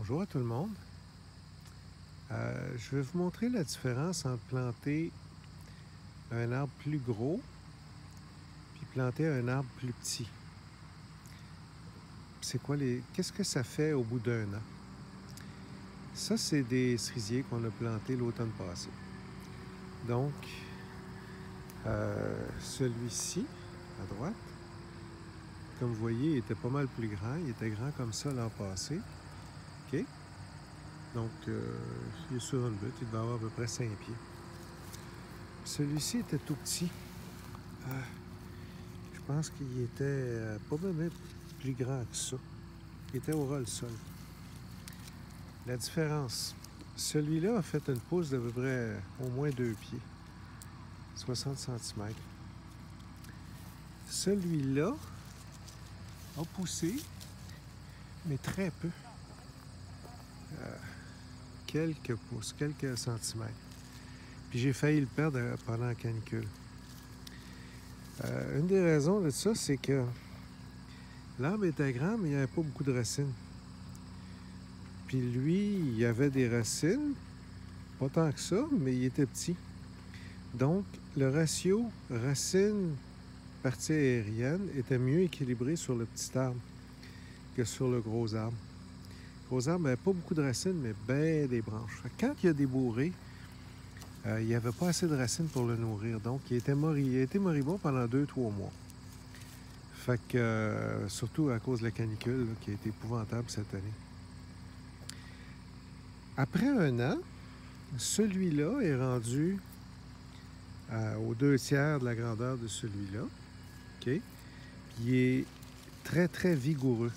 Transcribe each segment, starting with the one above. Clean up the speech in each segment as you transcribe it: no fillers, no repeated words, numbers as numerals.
Bonjour à tout le monde. Je vais vous montrer la différence entre planter un arbre plus gros puis planter un arbre plus petit. Qu'est-ce que ça fait au bout d'un an? Ça, c'est des cerisiers qu'on a plantés l'automne passé. Donc, celui-ci, à droite, comme vous voyez, il était pas mal plus grand. Il était grand comme ça l'an passé. OK? Donc, il est sur une butte. Il devait avoir à peu près 5 pieds. Celui-ci était tout petit. Je pense qu'il était pas même plus grand que ça. Il était au ras le sol. La différence, celui-là a fait une pousse d'à peu près au moins 2 pieds, 60 cm. Celui-là a poussé, mais très peu. Quelques pouces, quelques centimètres. Puis j'ai failli le perdre pendant la canicule. Une des raisons de ça, c'est que l'arbre était grand, mais il n'y avait pas beaucoup de racines. Puis lui, il y avait des racines, pas tant que ça, mais il était petit. Donc, le ratio racine-partie aérienne était mieux équilibré sur le petit arbre que sur le gros arbre. Le gros arbre n'avait pas beaucoup de racines, mais bien des branches. Quand il a débourré, il n'y avait pas assez de racines pour le nourrir. Donc, il a été moribond pendant 2-3 mois. Fait que, surtout à cause de la canicule, là, qui a été épouvantable cette année. Après un an, celui-là est rendu aux 2/3 de la grandeur de celui-là. OK? Puis il est très, très vigoureux.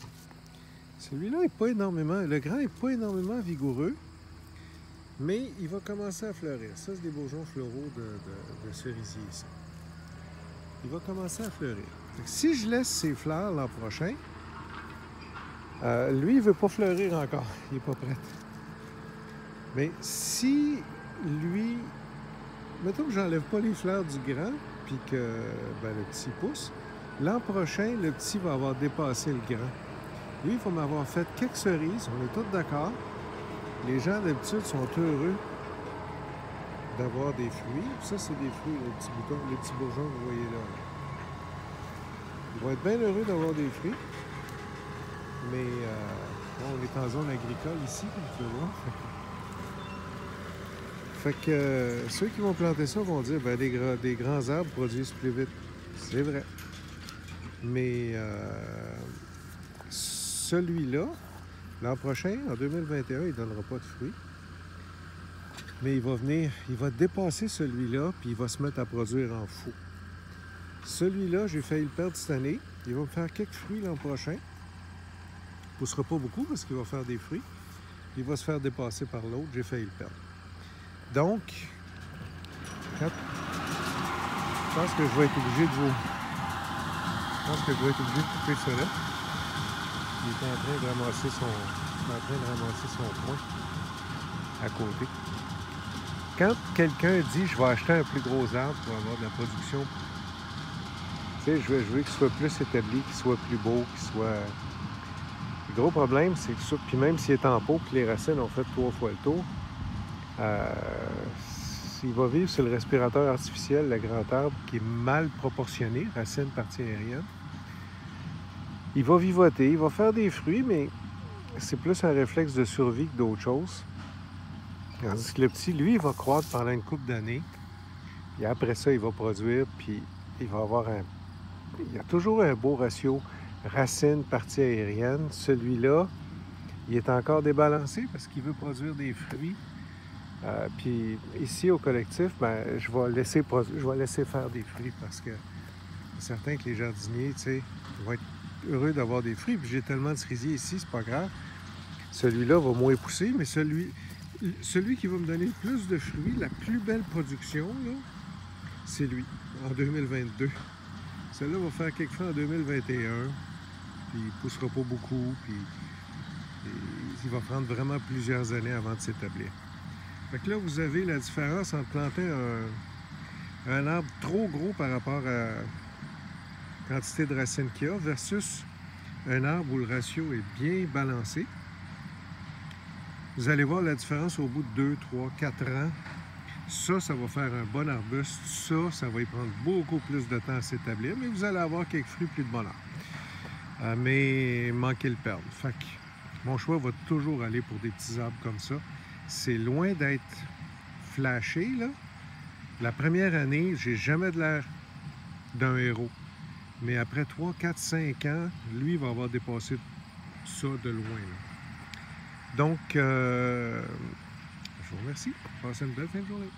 Celui-là n'est pas énormément... Le grand n'est pas énormément vigoureux, mais il va commencer à fleurir. Ça, c'est des bourgeons floraux de cerisier, ça. Il va commencer à fleurir. Fait que si je laisse ses fleurs l'an prochain, lui, il ne veut pas fleurir encore. Il n'est pas prêt. Mais si lui... Mettons que j'enlève pas les fleurs du grand, puis que le petit pousse, l'an prochain, le petit va avoir dépassé le grand. Lui, il faut m'avoir fait quelques cerises. On est tous d'accord. Les gens, d'habitude, sont heureux d'avoir des fruits. Ça, c'est des fruits, les petits boutons, les petits bourgeons que vous voyez là. Ils vont être bien heureux d'avoir des fruits. Mais on est en zone agricole ici, comme tu peux voir. Fait que ceux qui vont planter ça vont dire des grands arbres produisent plus vite. C'est vrai. Mais celui-là, l'an prochain, en 2021, il ne donnera pas de fruits. Mais il va dépasser celui-là, puis il va se mettre à produire en fou. Celui-là, j'ai failli le perdre cette année. Il va me faire quelques fruits l'an prochain. Il ne poussera pas beaucoup parce qu'il va faire des fruits. Il va se faire dépasser par l'autre. J'ai failli le perdre. Donc, je pense que je vais être obligé de vous... Je pense que je vais être obligé de couper ça là. Il est en train de ramasser son point à côté. Quand quelqu'un dit « je vais acheter un plus gros arbre pour avoir de la production », tu sais, je veux qu'il soit plus établi, qu'il soit plus beau, qu'il soit... Le gros problème, c'est que ça, puis même s'il est en pot, puis les racines ont fait 3 fois le tour, il va vivre sur le respirateur artificiel, le grand arbre, qui est mal proportionné, racine, partie aérienne. Il va vivoter, il va faire des fruits, mais c'est plus un réflexe de survie que d'autre chose. Tandis que le petit, lui, il va croître pendant une couple d'années. Et après ça, il va produire, puis il va avoir il y a toujours un beau ratio racine, partie aérienne. Celui-là, il est encore débalancé parce qu'il veut produire des fruits. Puis ici, au collectif, je vais laisser faire des fruits parce que c'est certain que les jardiniers, tu sais, vont être heureux d'avoir des fruits. Puis j'ai tellement de cerisiers ici, c'est pas grave. Celui-là va moins pousser, mais celui qui va me donner le plus de fruits, la plus belle production, là, c'est lui, en 2022. Celui-là va faire quelque chose en 2021, puis il ne poussera pas beaucoup, puis il va prendre vraiment plusieurs années avant de s'établir. Fait que là, vous avez la différence entre planter un arbre trop gros par rapport à la quantité de racines qu'il y a versus un arbre où le ratio est bien balancé. Vous allez voir la différence au bout de 2, 3, 4 ans. Ça va faire un bon arbuste. Ça va y prendre beaucoup plus de temps à s'établir, mais vous allez avoir quelques fruits plus de bonheur. Mais manquez le perdre. Fait que mon choix va toujours aller pour des petits arbres comme ça. C'est loin d'être flashé, là. La première année, j'ai jamais de l'air d'un héros. Mais après 3, 4, 5 ans, lui va avoir dépassé ça de loin, là. Donc, je vous remercie. Passez une belle fin de journée.